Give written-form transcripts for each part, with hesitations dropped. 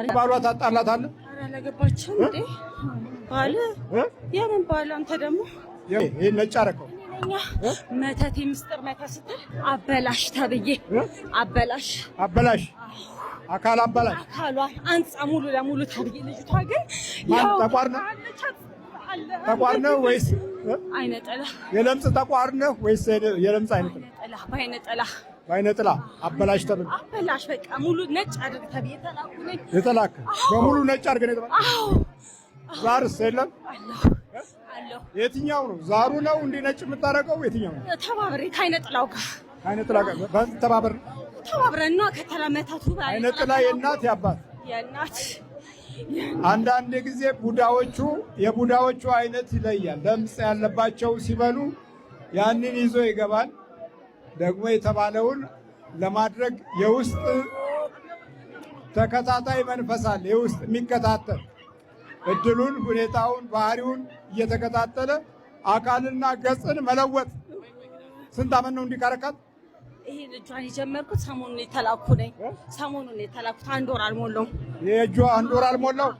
ባሏ ታጣላታለ? አረ አላገባችም እንዴ? ባለ የምን ባል? አንተ ደግሞ ይሄ ነጭ አረከው መተት ምስጢር መተት ስትል አበላሽ ተብዬ አበላሽ አካል አበላሽ አካሏን አንጻ ሙሉ ለሙሉ ተብዬ ልጅቷ ግን ያው ተቋር ነው ወይስ አይነ ጥላ? የለምጽ ተቋር ነው ወይስ የለምጽ አይነ ጥላ? ባይነ ጥላ አበላሽ ተብሎ አበላሽ በቃ ሙሉ ነጭ አድርግ ተብዬ ተላኩኝ። የተላከ በሙሉ ነጭ አድርግ ነው የተባለ። አዎ ዛርስ የለም አለው። የትኛው ነው ዛሩ ነው እንዴ ነጭ የምታረገው? የትኛው ነው? ተባብሬ ከአይነ ጥላው ጋር አይነ ጥላ ጋር ተባብረን ነው ከተላመታቱ ባይ አይነ ጥላ የእናት ያባት የእናት አንዳንድ ጊዜ የቡዳዎቹ አይነት ይለያል። ለምጽ ያለባቸው ሲበሉ ያንን ይዞ ይገባል። ደግሞ የተባለውን ለማድረግ የውስጥ ተከታታይ መንፈስ አለ። የውስጥ የሚከታተል እድሉን፣ ሁኔታውን፣ ባህሪውን እየተከታተለ አካልና ገጽን መለወጥ። ስንት ዓመት ነው እንዲካረካት? ይሄ ልጇን የጀመርኩት ሰሞኑን የተላኩ ነኝ። አንድ ወር አልሞላውም። የእጇ አንድ ወር አልሞላው።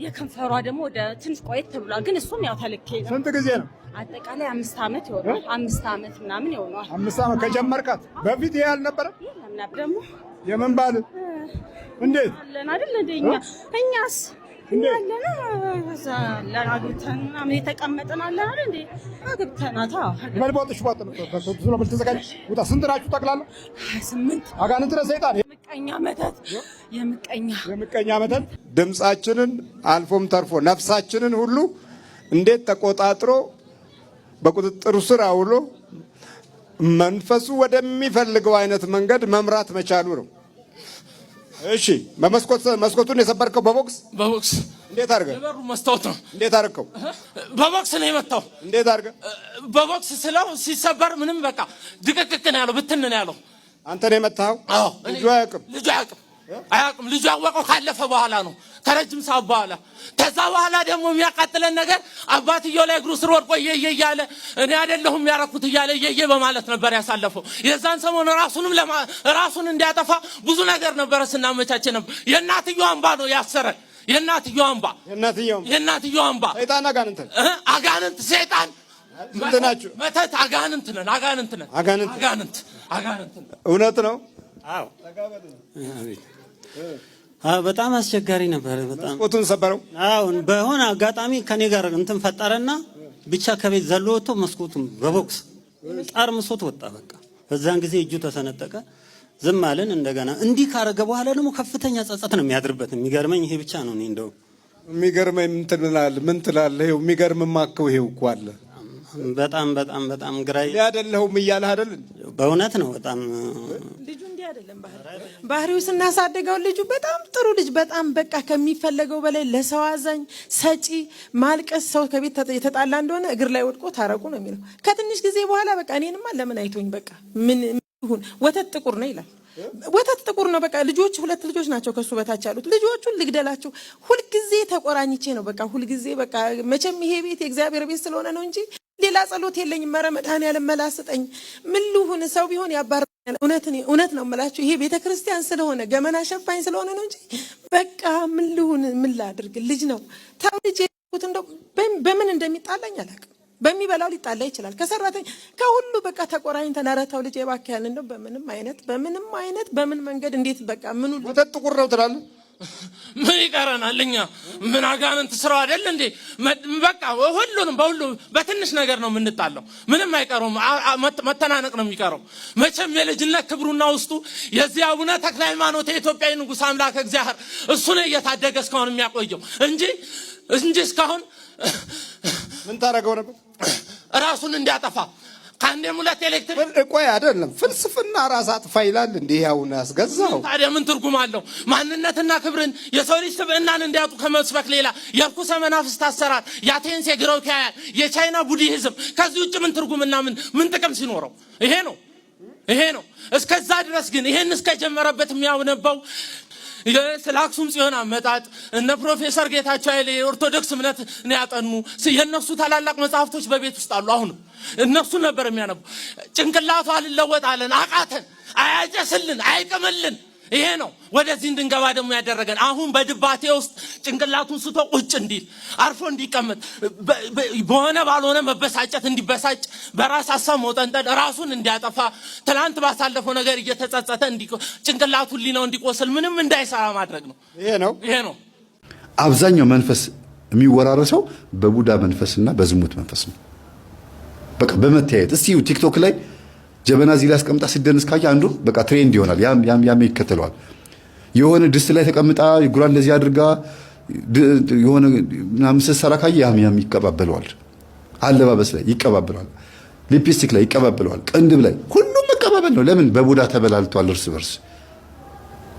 የከንፈሯ ደግሞ ወደ ትንሽ ቆየት ተብሏል። ግን እሱም ያው ተልኬ ነው። ስንት ጊዜ ነው? አጠቃላይ 5 ዓመት ይሆናል። 5 ዓመት ምናምን ይሆናል። 5 ዓመት ከጀመርካት በፊት ይሄ አልነበረ? የለም ደግሞ የምን ባል እንዴት አለን አይደል? እኛስ ያለና ለራግተን ምናምን የተቀመጠን አለን አይደል እንዴ? አግብተናታ መልቦጥሽ ወጥ ነው ተዘጋጅ። ውጣ። ስንት ናችሁ ጠቅላላ? 28 አጋንንት ለሰይጣን የምቀኛ መተት ድምጻችንን አልፎም ተርፎ ነፍሳችንን ሁሉ እንዴት ተቆጣጥሮ በቁጥጥሩ ስር አውሎ መንፈሱ ወደሚፈልገው አይነት መንገድ መምራት መቻሉ ነው። እሺ፣ መስኮቱን የሰበርከው በቦክስ እንዴት አድርገህ? የበሩ መስታወት ነው። እንዴት አድርገው? በቦክስ ነው የመታው። እንዴት አድርገህ? በቦክስ ስለው ሲሰበር ምንም በቃ ድቅቅቅ ነው ያለው፣ ብትን ነው ያለው። አንተ ነው የመታኸው? አዎ። ልጁ አያውቅም። ልጁ ያወቀው ካለፈ በኋላ ነው፣ ከረጅም ሰዓት በኋላ። ከዛ በኋላ ደግሞ የሚያቃጥለን ነገር አባትየው ላይ እግሩ ስር ወድቆ እየየ እያለ እኔ አይደለሁም ያረኩት እያለ እየየ በማለት ነበር ያሳለፈው። የዛን ሰሞን ራሱን እንዲያጠፋ ብዙ ነገር ነበረ ስናመቻች ነበር። የእናትየው አምባ ነው ያሰረን። የእናትየው አምባ ሰይጣን አጋንንት ሰይጣን ስንት ናችሁ? መተት አጋንንት ነን። እውነት ነው። አዎ በጣም አስቸጋሪ ነበር። በጣም መስኮቱን ሰበረው። አዎ በሆነ አጋጣሚ ከኔ ጋር እንትን ፈጠረና ብቻ ከቤት ዘሎ ወጥቶ መስኮቱን በቦክስ ጠርምሶት ወጣ። በቃ በዛን ጊዜ እጁ ተሰነጠቀ። ዝም አለን። እንደገና እንዲህ ካረገ በኋላ ደግሞ ከፍተኛ ጸጸት ነው የሚያድርበት። የሚገርመኝ ይሄ ብቻ ነው። እኔ እንደው የሚገርመኝ ምን ትላለህ? ይኸው የሚገርምማ እኮ ይሄው እኮ አለ። በጣም ግራይ ያደለሁም እያለህ አይደል? በእውነት ነው። በጣም ልጁ እንዲህ አይደለም ባህሪው ስናሳደገው ልጁ በጣም ጥሩ ልጅ፣ በጣም በቃ ከሚፈለገው በላይ ለሰው አዛኝ፣ ሰጪ፣ ማልቀስ፣ ሰው ከቤት የተጣላ እንደሆነ እግር ላይ ወድቆ ታረቁ ነው የሚለው። ከትንሽ ጊዜ በኋላ በቃ እኔንማ ለምን አይቶኝ በቃ ምን ይሁን ወተት ጥቁር ነው ይላል። ወተት ጥቁር ነው በቃ። ልጆች 2 ልጆች ናቸው ከሱ በታች ያሉት። ልጆቹን ልግደላቸው ሁልጊዜ ተቆራኝቼ ነው በቃ ሁልጊዜ በቃ። መቼም ይሄ ቤት የእግዚአብሔር ቤት ስለሆነ ነው እንጂ ሌላ ጸሎት የለኝም። መድኃኒዓለም መላስጠኝ ምን ልሁን? ሰው ቢሆን ያባርኛል። እውነት ነው የምላችሁ። ይሄ ቤተክርስቲያን ስለሆነ ገመና ሸፋኝ ስለሆነ ነው እንጂ በቃ ምን ልሁን? ምን ላድርግ? ልጅ ነው ታው ልጅ እንደው በምን እንደሚጣላኝ አላውቅም። በሚበላው ሊጣላ ይችላል። ከሰራተኛ ከሁሉ በቃ ተቆራኝተን ኧረ ተው ልጅ እባክህ እንደው በምን መንገድ እንዴት በቃ ምኑ ወተት ጥቁር ነው ትላለህ? ምን ይቀረናል? እኛ ምን አጋንንት ስራው አይደል እንዴ? በቃ በሁሉ በትንሽ ነገር ነው የምንጣለው። ምንም አይቀርም። መተናነቅ ነው የሚቀረው። መቼም የልጅነት ክብሩና ውስጡ የዚህ አቡነ ተክለ ሃይማኖት የኢትዮጵያ ንጉሥ አምላክ እግዚአብሔር እሱ ነው እየታደገ እስካሁን የሚያቆየው እንጂ እስካሁን ምን ታረገው ነበር? ራሱን እንዲያጠፋ ከአንዴም 2 ኤሌክትሪክ ቆይ አይደለም ፍልስፍና ራስ አጥፋ ይላል እንዴ? ያውን ያስገዛው ታዲያ ምን ትርጉም አለው? ማንነትና ክብርን የሰው ልጅ ስብዕናን እንዲያጡ ከመስበክ ሌላ የርኩሰ መናፍስት አሰራር፣ የአቴንስ የግሪካውያን የቻይና ቡዲዝም ከዚህ ውጭ ምን ትርጉምና ምን ጥቅም ሲኖረው? ይሄ ነው። እስከዛ ድረስ ግን ይሄን እስከጀመረበት የሚያውነበው ስለ አክሱም ጽዮን አመጣጥ እነ ፕሮፌሰር ጌታቸው ኃይሌ ኦርቶዶክስ እምነት ነው ያጠኑ። የነሱ ታላላቅ መጽሐፍቶች በቤት ውስጥ አሉ። አሁን እነሱ ነበር የሚያነቡ። ጭንቅላቱ አልለወጣለን፣ አቃተን፣ አያጨስልን፣ አይቅምልን። ይሄ ነው ወደዚህ እንድንገባ ደግሞ ያደረገን። አሁን በድባቴ ውስጥ ጭንቅላቱን ስቶ ቁጭ እንዲል አርፎ እንዲቀመጥ በሆነ ባልሆነ መበሳጨት እንዲበሳጭ በራስ ሐሳብ መውጠንጠን ራሱን እንዲያጠፋ ትላንት ባሳለፈው ነገር እየተጸጸተ ጭንቅላቱን ሊነው እንዲቆስል ምንም እንዳይሰራ ማድረግ ነው። ይሄ ነው አብዛኛው መንፈስ የሚወራረሰው በቡዳ መንፈስና በዝሙት መንፈስ ነው። በቃ በመተያየት እስቲ ቲክቶክ ላይ ጀበና እዚህ ላይ አስቀምጣ ሲደንስ ካየ አንዱ በቃ ትሬንድ ይሆናል። ያም ይከተለዋል። የሆነ ድስት ላይ ተቀምጣ ጉራን እንደዚህ አድርጋ የሆነ ምናምን ስትሰራ ካየ ያም ይቀባበለዋል። አለባበስ ላይ ይቀባበለዋል። ሊፕስቲክ ላይ ይቀባበለዋል። ቅንድብ ላይ ሁሉም መቀባበል ነው። ለምን? በቡዳ ተበላልቷል። እርስ በርስ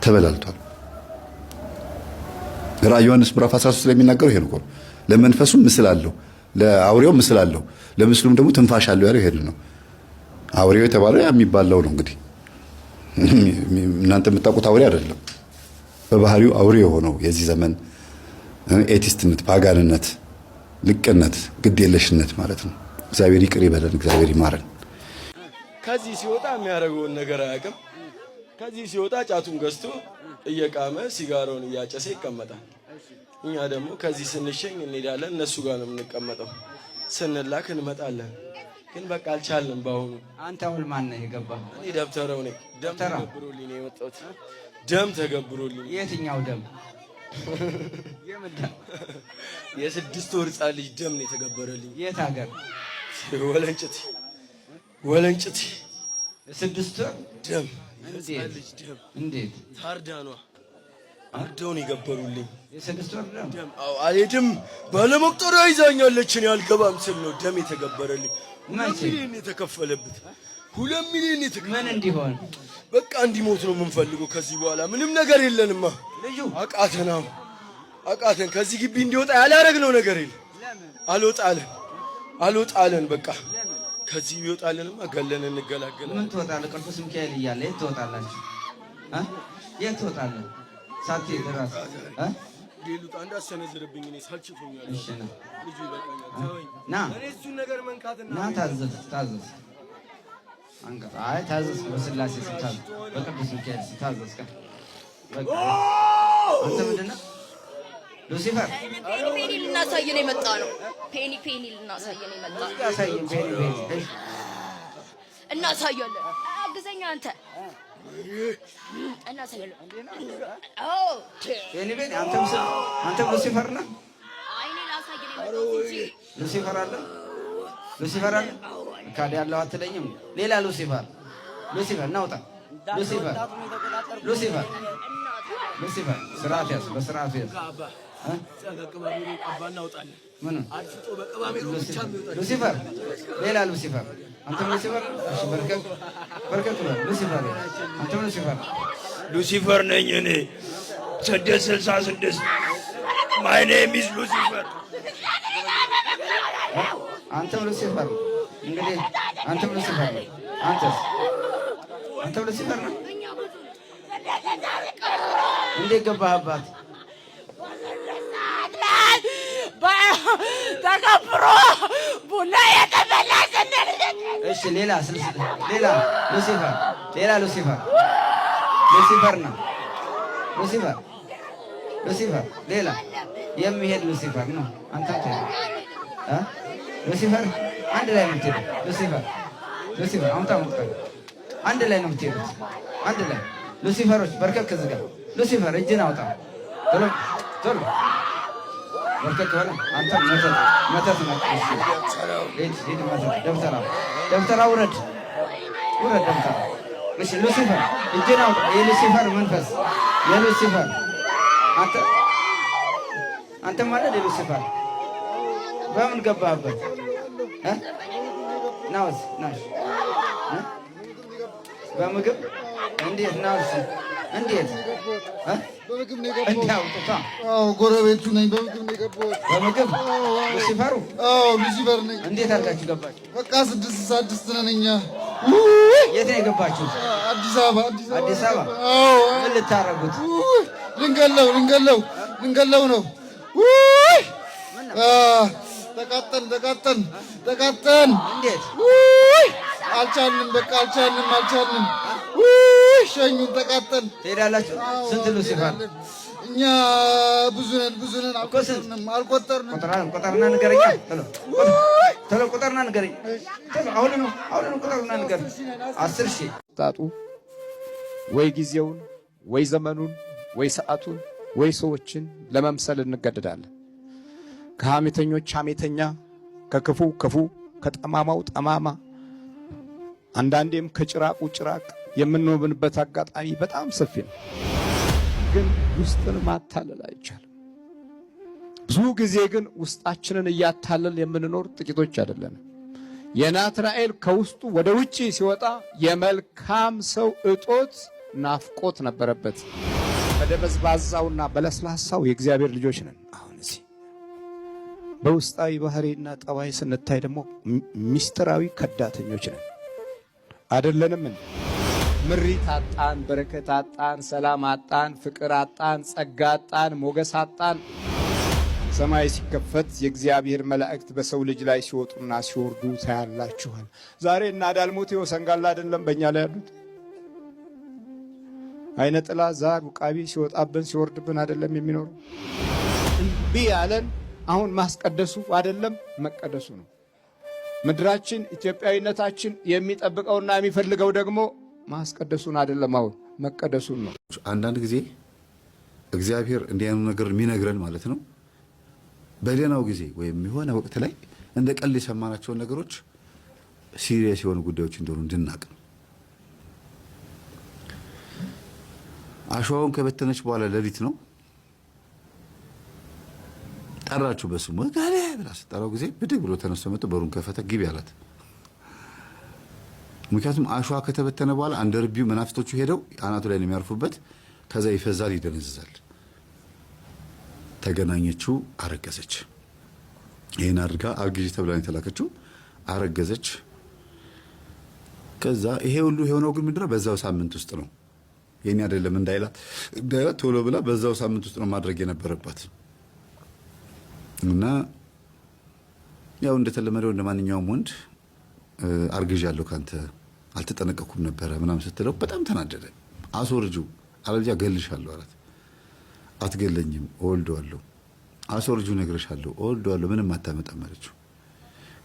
ተበላልቷል። ራዕየ ዮሐንስ ምዕራፍ 13 ላይ የሚናገረው ይሄ ነው። ለመንፈሱ ምስል አለው፣ ለአውሬው ምስል አለው፣ ለምስሉም ደግሞ ትንፋሽ አለው ያለው ይሄ ነው። አውሬው የተባለው የሚባለው ነው። እንግዲህ እናንተ የምታውቁት አውሬ አይደለም። በባህሪው አውሬ የሆነው የዚህ ዘመን ኤቲስትነት፣ ፓጋንነት፣ ልቅነት፣ ግዴለሽነት ማለት ነው። እግዚአብሔር ይቅር ይበለን፣ እግዚአብሔር ይማረን። ከዚህ ሲወጣ የሚያደርገውን ነገር አያውቅም። ከዚህ ሲወጣ ጫቱን ገዝቶ እየቃመ ሲጋራውን እያጨሰ ይቀመጣል። እኛ ደግሞ ከዚህ ስንሸኝ እንሄዳለን፣ እነሱ ጋር ነው የምንቀመጠው። ስንላክ እንመጣለን። ግን በቃ አልቻልንም። ባሁኑ አንተ አሁን ማን ነህ የገባህ? እኔ ደብተራው ነኝ። ደም ተገብሮልኝ ነው የመጣሁት። ደም ተገብሮልኝ። የትኛው ደም? የምን ደም? የ6 ወር ሕፃን ልጅ ደም ነው የተገበረልኝ። የት ሀገር? ወለንጭቲ። የ6 ወር ደም የሕፃን ልጅ ደም። እንዴት? ታርዳኗ አርደውን የገበሩልኝ። የ6 ወር ደም? አዎ አልሄድም። ባለመቁጠሪያ ይዛኛለች። እኔ አልገባም ስል ነው ደም የተገበረልኝ። 2 ሚሊዮን የተከፈለበት 2 ሚሊዮን የተከፈለ ምን እንዲሆን? በቃ እንዲሞት ነው የምንፈልገው። ከዚህ በኋላ ምንም ነገር የለንማ። ልጁ አቃተን። ከዚህ ግቢ እንዲወጣ ያላረግነው ነገር የለም። አልወጣለን። በቃ ከዚህ ይወጣልንማ ገለን እንገላገላለን። ምን ትወጣለህ? ቅዱስ ሚካኤል እያለ የት ትወጣላችሁ? የት ትወጣለህ? ሳትሄድ እራስህ ሌሉት አንድ አሰነዝርብኝ። እኔ ሳልችፉኛል። እሺ ና ልጁ ይበቃኛል። ና እኔ እሱን ነገር መንካትና ና ታዘዝ አንተ ታዘዝ። በስላሴ ስታዘዝ፣ በቅዱስ ሚካኤል ስታዘዝ በቃ አንተ ምንድን ነህ? ሉሲፈር ፔኒ ልናሳይ ነው የመጣ ነው። ፔኒ ልናሳይ ነው የመጣ ነው። ያሳየን ፔኒ እናሳያለን። አግዘኛ አንተ እናሳያለን። ፔኒ ቤት አንተም ሉሲፈር ነህ? አይኔ ላሳይ ነው የመጣው እንጂ ሉሲፈር አለ ካዲ ያለው አትለኝም። ሌላ ሉሲፈር ናውጣ። ሉሲፈር ስርዓት ያዝ፣ በስርዓቱ ያዝ። ምን ሉሲፈር? ሌላ ሉሲፈር። አንተም ሉሲፈር? እሺ በርከክ ሉሲፈር። አንተም ሉሲፈር ነኝ እኔ 666 ማይ ኔም ኢዝ ሉሲፈር። አንተም ሉሲፈር እንግዲህ አንተም ሉሲፈር ነው። አንተም ሉሲፈር ነው። እንዴት ገባህባት? ተከብሮ ቡና የተበላሸ። እሺ ሌላ ሉሲፈር ነው። ሉሲፈር ሌላ የሚሄድ ሉሲፈር ነው። አንተ ሉሲፈር አንድ ላይ ነው የምትሄዱት። ሉሲፈር አሁን ታውቃለህ። አንድ ላይ ነው የምትሄዱት። አንድ ላይ ሉሲፈሮች በርከክ እዚህ ጋር ሉሲፈር እጅን አውጣ። ቶሎ በርከክ በለ። አንተ መተት ነው። ሂድ መተት። ደብተራ ውረድ ደብተራ። እሺ ሉሲፈር እጅን አውጣ። የሉሲፈር መንፈስ የሉሲፈር አንተ ማለት የሉሲፈር በምን ገባህበት? ናውስ በምግብ እንዴት ናውስ? እንዴት በምግብ ነው የገባሁት። እንዲያውጥታ ጎረቤቱ ነኝ። በምግብ ነው የገባሁት። በምግብ ሉሲፈሩ? ሉሲፈር ነኝ። እንዴት አድርጋችሁ ገባችሁ? በቃ 6 ነን እኛ። የት ነው የገባችሁት? አዲስ አበባ። ምን ልታረጉት? ልንገለው ነው። ተቃጠን። እንዴት? አልቻልንም። ሸኙን ተቃጠል። ትሄዳላችሁ? ስንት ሉሲፈር? እኛ ብዙ ነን አልቆጠርንም። ቁጠርና ንገረኝ። ቶሎ ቁጠርና ንገረኝ። አሁን ቁጠርና ንገረኝ። 10,000 ጣጡ ወይ ጊዜውን ወይ ዘመኑን ወይ ሰዓቱን ወይ ሰዎችን ለመምሰል እንገደዳለን። ከሐሜተኞች ሐሜተኛ፣ ከክፉ ክፉ፣ ከጠማማው ጠማማ፣ አንዳንዴም ከጭራቁ ጭራቅ የምንሆንበት አጋጣሚ በጣም ሰፊ ነው። ግን ውስጥን ማታለል አይቻልም። ብዙ ጊዜ ግን ውስጣችንን እያታለል የምንኖር ጥቂቶች አይደለንም። የናትናኤል ከውስጡ ወደ ውጪ ሲወጣ የመልካም ሰው እጦት ናፍቆት ነበረበት። በደበዝባዛውና በለስላሳው የእግዚአብሔር ልጆች ነን። አሁን እዚህ በውስጣዊ ባህሪና ጠባይ ስንታይ ደግሞ ሚስጥራዊ ከዳተኞች ነን። አይደለንም? ምሪት አጣን፣ በረከት አጣን፣ ሰላም አጣን፣ ፍቅር አጣን፣ ጸጋ አጣን፣ ሞገስ አጣን። ሰማይ ሲከፈት የእግዚአብሔር መላእክት በሰው ልጅ ላይ ሲወጡና ሲወርዱ ታያላችኋል። ዛሬ እና ዳልሞቴ ወሰንጋላ አይደለም በእኛ ላይ ያሉት? አይነ ጥላ ዛር ውቃቢ ሲወጣብን ሲወርድብን አይደለም የሚኖሩ? እምቢ ያለን አሁን ማስቀደሱ አይደለም መቀደሱ ነው። ምድራችን ኢትዮጵያዊነታችን የሚጠብቀውና የሚፈልገው ደግሞ ማስቀደሱን አይደለም አሁን መቀደሱን ነው። አንዳንድ ጊዜ እግዚአብሔር እንዲህ አይነት ነገር የሚነግረን ማለት ነው በሌላው ጊዜ ወይም የሆነ ወቅት ላይ እንደ ቀልድ የሰማናቸውን ነገሮች ሲሪየስ የሆኑ ጉዳዮች እንደሆኑ እንድናቅ ነው። አሸዋውን ከበተነች በኋላ ሌሊት ነው ጠራችሁ በስሙ ጋለ ብላ ስጠራው ጊዜ ብድግ ብሎ ተነስቶ መጥቶ በሩን ከፈተ። ግቢ አላት። ምክንያቱም አሸዋ ከተበተነ በኋላ አንድ ርቢው መናፍስቶቹ ሄደው አናቱ ላይ ነው የሚያርፉበት። ከዛ ይፈዛል፣ ይደነዝዛል። ተገናኘችው፣ አረገዘች። ይሄን አድርጋ አርግዢ ተብላ የተላከችው አረገዘች። ከዛ ይሄ ሁሉ የሆነው ግን ምንድነው በዛው ሳምንት ውስጥ ነው። የኔ አይደለም እንዳይላት ቶሎ ብላ በዛው ሳምንት ውስጥ ነው ማድረግ የነበረባት። እና ያው እንደተለመደው እንደማንኛውም ወንድ አርግዣለሁ ካንተ አልተጠነቀኩም ነበረ ምናምን ስትለው በጣም ተናደደ። አስወርጂው አለዚያ ገልሻለሁ አላት። አትገለኝም፣ እወልደዋለሁ። አስወርጂው ነግሬሻለሁ፣ እወልደዋለሁ፣ ምንም አታመጣም አለችው።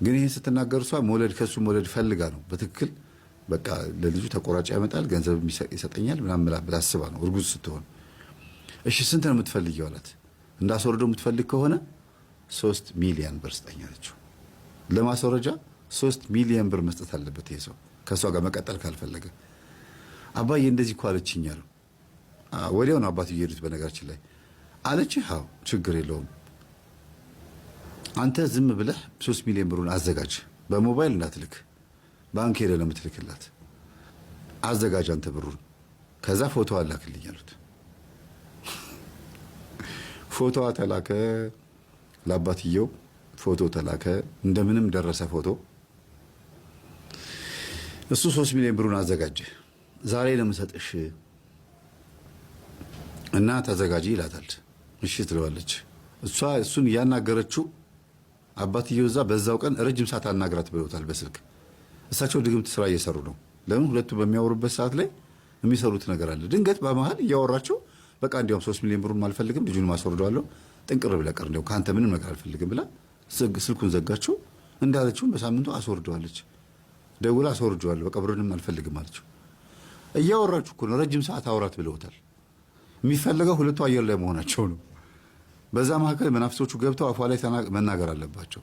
ግን ይሄን ስትናገር እሷ መውለድ ከሱ መውለድ ፈልጋ ነው በትክክል በቃ ለልጁ ተቆራጭ ያመጣል ገንዘብ ይሰጠኛል ምናምን ብላ አስባ ነው እርጉዝ ስትሆን። እሺ ስንት ነው የምትፈልጊው አላት። እንዳስወርደው የምትፈልግ ከሆነ 3 ሚሊዮን ብር ስጠኝ አለችው። ለማስወረጃ 3 ሚሊዮን ብር መስጠት አለበት ይሄ ሰው ከሷ ጋር መቀጠል ካልፈለገ። አባዬ እንደዚህ እኮ አለችኝ አለው። ወዲያው ነው አባቱ እየሄዱት በነገራችን ላይ አለች። አዎ ችግር የለውም አንተ ዝም ብለህ 3 ሚሊዮን ብሩን አዘጋጅ፣ በሞባይል እንዳትልክ ባንክ ሄደህ ነው የምትልክላት፣ አዘጋጅ አንተ ብሩን፣ ከዛ ፎቶ አላክልኝ አሉት። ፎቶዋ ተላከ ለአባትየው፣ ፎቶ ተላከ። እንደምንም ደረሰ ፎቶ። እሱ 3 ሚሊዮን ብሩን አዘጋጀ። ዛሬ ለምሰጥሽ እና ተዘጋጂ ይላታል። እሺ ትለዋለች። እሷ እሱን እያናገረችው አባትየው እዛ በዛው ቀን ረጅም ሰዓት አናግራት ብለውታል በስልክ። እሳቸው ድግምት ስራ እየሰሩ ነው። ለምን ሁለቱ በሚያወሩበት ሰዓት ላይ የሚሰሩት ነገር አለ። ድንገት በመሃል እያወራቸው በቃ እንዲያውም 3 ሚሊዮን ብሩን አልፈልግም ልጁን ማስወርደዋለሁ ጥንቅር ብለህ ቀር እንዲያው ካንተ ምንም ነገር አልፈልግም ብላ ስልኩን ዘጋችው። እንዳለችውም በሳምንቱ አስወርደዋለች። ደውላ አስወርደዋለሁ በቃ ብሩንም አልፈልግም አለችው። እያወራችሁ እኮ ነው ረጅም ሰዓት አውራት ብለውታል። የሚፈልገው ሁለቱ አየር ላይ መሆናቸው ነው። በዛ መካከል መናፍሶቹ ገብተው አፏ ላይ መናገር አለባቸው።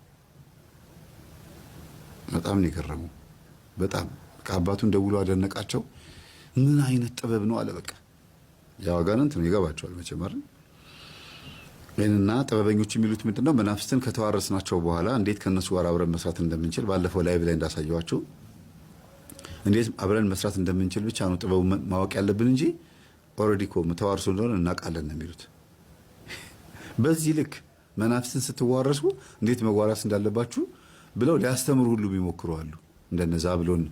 በጣም ነው የገረመው። በጣም ከአባቱን ደውሎ አደነቃቸው። ምን አይነት ጥበብ ነው አለ። በቃ ያው አጋንንት ነው ይገባቸዋል መቼም አይደል። እና ጥበበኞች የሚሉት ምንድነው መናፍስትን ከተዋረስናቸው በኋላ እንዴት ከነሱ ጋር አብረን መስራት እንደምንችል ባለፈው ላይቭ ላይ እንዳሳየዋቸው እንዴት አብረን መስራት እንደምንችል ብቻ ነው ጥበቡ ማወቅ ያለብን እንጂ ኦልሬዲ እኮ ተዋርሶ እንደሆነ እናውቃለን ነው የሚሉት። በዚህ ልክ መናፍስትን ስትዋረሱ እንዴት መዋራስ እንዳለባችሁ ብለው ሊያስተምሩ ሁሉ የሚሞክሩ አሉ። እንደነዛ ብሎን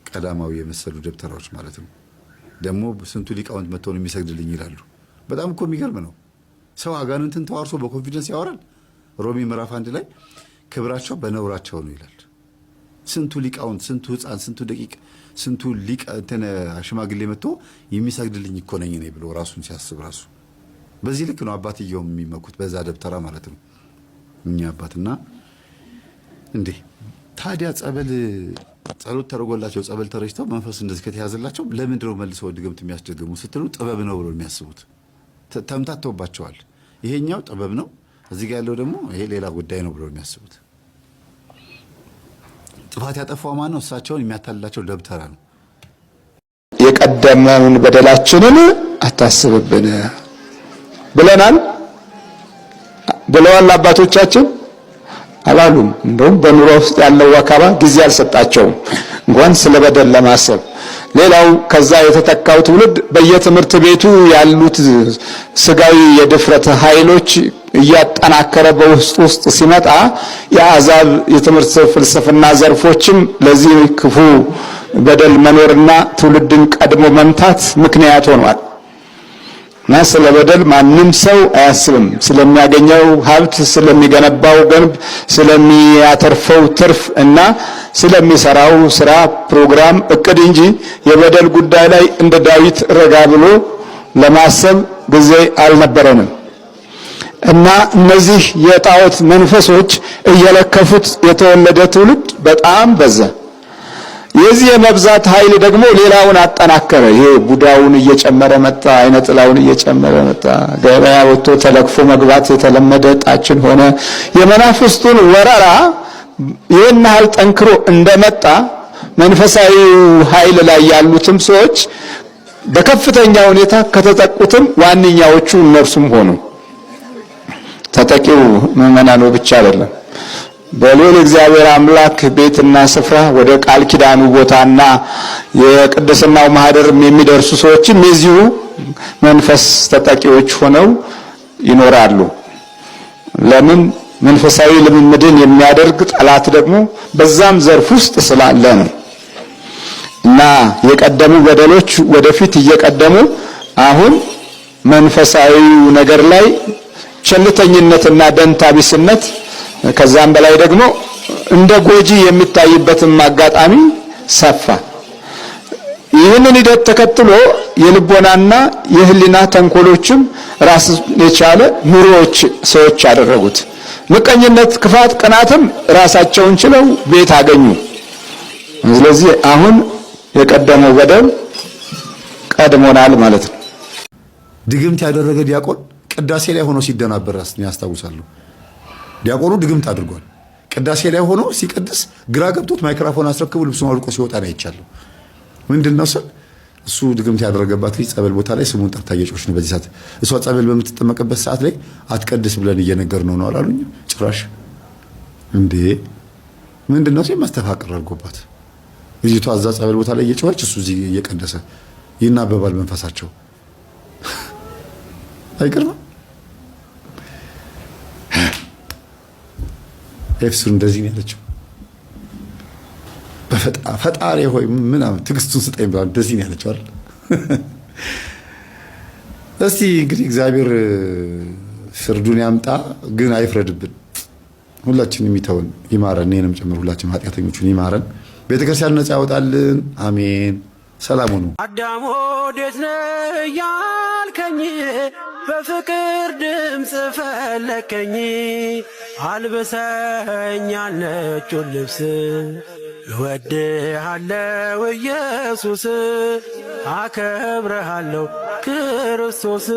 ቀዳማዊ የመሰሉ ደብተራዎች ማለት ነው። ደግሞ ስንቱ ሊቃውንት መጥተው ነው የሚሰግድልኝ ይላሉ። በጣም እኮ የሚገርም ነው። ሰው አጋንንትን ተዋርሶ በኮንፊደንስ ያወራል። ሮሜ ምዕራፍ 1 ላይ ክብራቸው በነውራቸው ነው ይላል። ስንቱ ሊቃውንት፣ ስንቱ ህፃን፣ ስንቱ ደቂቅ፣ ስንቱ ሊቅ እንትን ሽማግሌ መጥቶ የሚሰግድልኝ እኮ ነኝ እኔ ብሎ ራሱን ሲያስብ ራሱ በዚህ ልክ ነው አባትየው የሚመኩት በዛ ደብተራ ማለት ነው እኛ አባትና እንዴ ታዲያ ጸሎት ተደርጎላቸው ጸበል ተረጭተው መንፈስ እንደዚህ ከተያዘላቸው ለምንድነው መልሰው ድግምት የሚያስደግሙ ስትሉ ጥበብ ነው ብሎ የሚያስቡት ተምታተውባቸዋል። ይሄኛው ጥበብ ነው፣ እዚህ ጋር ያለው ደግሞ ይሄ ሌላ ጉዳይ ነው ብሎ የሚያስቡት። ጥፋት ያጠፋው ማን ነው? እሳቸውን የሚያታልላቸው ደብተራ ነው። የቀደመውን በደላችንን አታስብብን ብለናል ብለዋል አባቶቻችን አላሉም። እንደውም በኑሮ ውስጥ ያለው ወከባ ጊዜ አልሰጣቸውም እንኳን ስለ በደል ለማሰብ። ሌላው ከዛ የተተካው ትውልድ በየትምህርት ቤቱ ያሉት ስጋዊ የድፍረት ኃይሎች እያጠናከረ በውስጥ ሲመጣ የአዛብ የትምህርት ፍልስፍና ዘርፎችም ለዚህ ክፉ በደል መኖርና ትውልድን ቀድሞ መምታት ምክንያት ሆኗል። እና ስለ በደል ማንም ሰው አያስብም። ስለሚያገኘው ሀብት፣ ስለሚገነባው ገንብ፣ ስለሚያተርፈው ትርፍ እና ስለሚሰራው ስራ ፕሮግራም እቅድ እንጂ የበደል ጉዳይ ላይ እንደ ዳዊት ረጋ ብሎ ለማሰብ ጊዜ አልነበረንም። እና እነዚህ የጣዖት መንፈሶች እየለከፉት የተወለደ ትውልድ በጣም በዛ። የዚህ የመብዛት ኃይል ደግሞ ሌላውን አጠናከረ። ይሄ ቡዳውን እየጨመረ መጣ፣ አይነ ጥላውን እየጨመረ መጣ። ገበያ ወጥቶ ተለክፎ መግባት የተለመደ ጣችን ሆነ። የመናፍስቱን ወረራ ይህን ያህል ጠንክሮ እንደመጣ መንፈሳዊ ኃይል ላይ ያሉትም ሰዎች በከፍተኛ ሁኔታ ከተጠቁትም ዋነኛዎቹ እነርሱም ሆኑ። ተጠቂው ምዕመናኑ ብቻ አይደለም። በልዑል እግዚአብሔር አምላክ ቤትና ስፍራ ወደ ቃል ኪዳኑ ቦታና የቅድስናው ማህደር የሚደርሱ ሰዎችም የዚሁ መንፈስ ተጠቂዎች ሆነው ይኖራሉ። ለምን? መንፈሳዊ ልምምድን የሚያደርግ ጠላት ደግሞ በዛም ዘርፍ ውስጥ ስላለ ነው። እና የቀደሙ በደሎች ወደፊት እየቀደሙ አሁን መንፈሳዊ ነገር ላይ ቸልተኝነትና ደንታ ቢስነት ከዛም በላይ ደግሞ እንደ ጎጂ የሚታይበትም አጋጣሚ ሰፋ። ይህንን ሂደት ተከትሎ የልቦናና የህሊና ተንኮሎችም ራስ የቻለ ኑሮዎች ሰዎች ያደረጉት። ምቀኝነት፣ ክፋት፣ ቅናትም ራሳቸውን ችለው ቤት አገኙ። ስለዚህ አሁን የቀደመው በደል ቀድሞናል ማለት ነው። ድግምት ያደረገ ዲያቆን ቅዳሴ ላይ ሆኖ ሲደናበር ያስታውሳሉ። ዲያቆኑ ድግምት አድርጓል። ቅዳሴ ላይ ሆኖ ሲቀድስ ግራ ገብቶት ማይክሮፎን አስረክቦ ልብሱን አውልቆ ሲወጣ ነው አይቻለሁ። ምንድነው እሱ ድግምት ያደረገባት ልጅ ጸበል ቦታ ላይ ስሙን ጠርታ እየጮች ነው። በዚህ ሰዓት እሷ ጸበል በምትጠመቅበት ሰዓት ላይ አትቀድስ ብለን እየነገር ነው አላሉኝ። ጭራሽ እንዴ ምንድነው ማስተፋቅር አድርጎባት ልጅቷ እዛ ጸበል ቦታ ላይ እየጮች እሱ እዚህ እየቀደሰ ይናበባል መንፈሳቸው። አይገርም? ኤፍሱን እንደዚህ ነው ያለችው። በፈጣሪ ሆይ ምናምን ትዕግስቱን ስጠኝ ብላ እንደዚህ ነው ያለችው አይደል? እስቲ እንግዲህ እግዚአብሔር ፍርዱን ያምጣ፣ ግን አይፍረድብን። ሁላችንም ይተውን፣ ይማረን፣ እኔንም ጨምር ሁላችንም ኃጢአተኞቹን ይማረን። ቤተክርስቲያን ነፃ ያወጣልን። አሜን። ሰላም ሁኑ። አዳም ወዴት ነህ ያልከኝ፣ በፍቅር ድምፅ ፈለከኝ። አልብሰኝ ነጩን ልብስ፣ እወድሃለሁ ኢየሱስ፣ አከብረሃለሁ ክርስቶስ።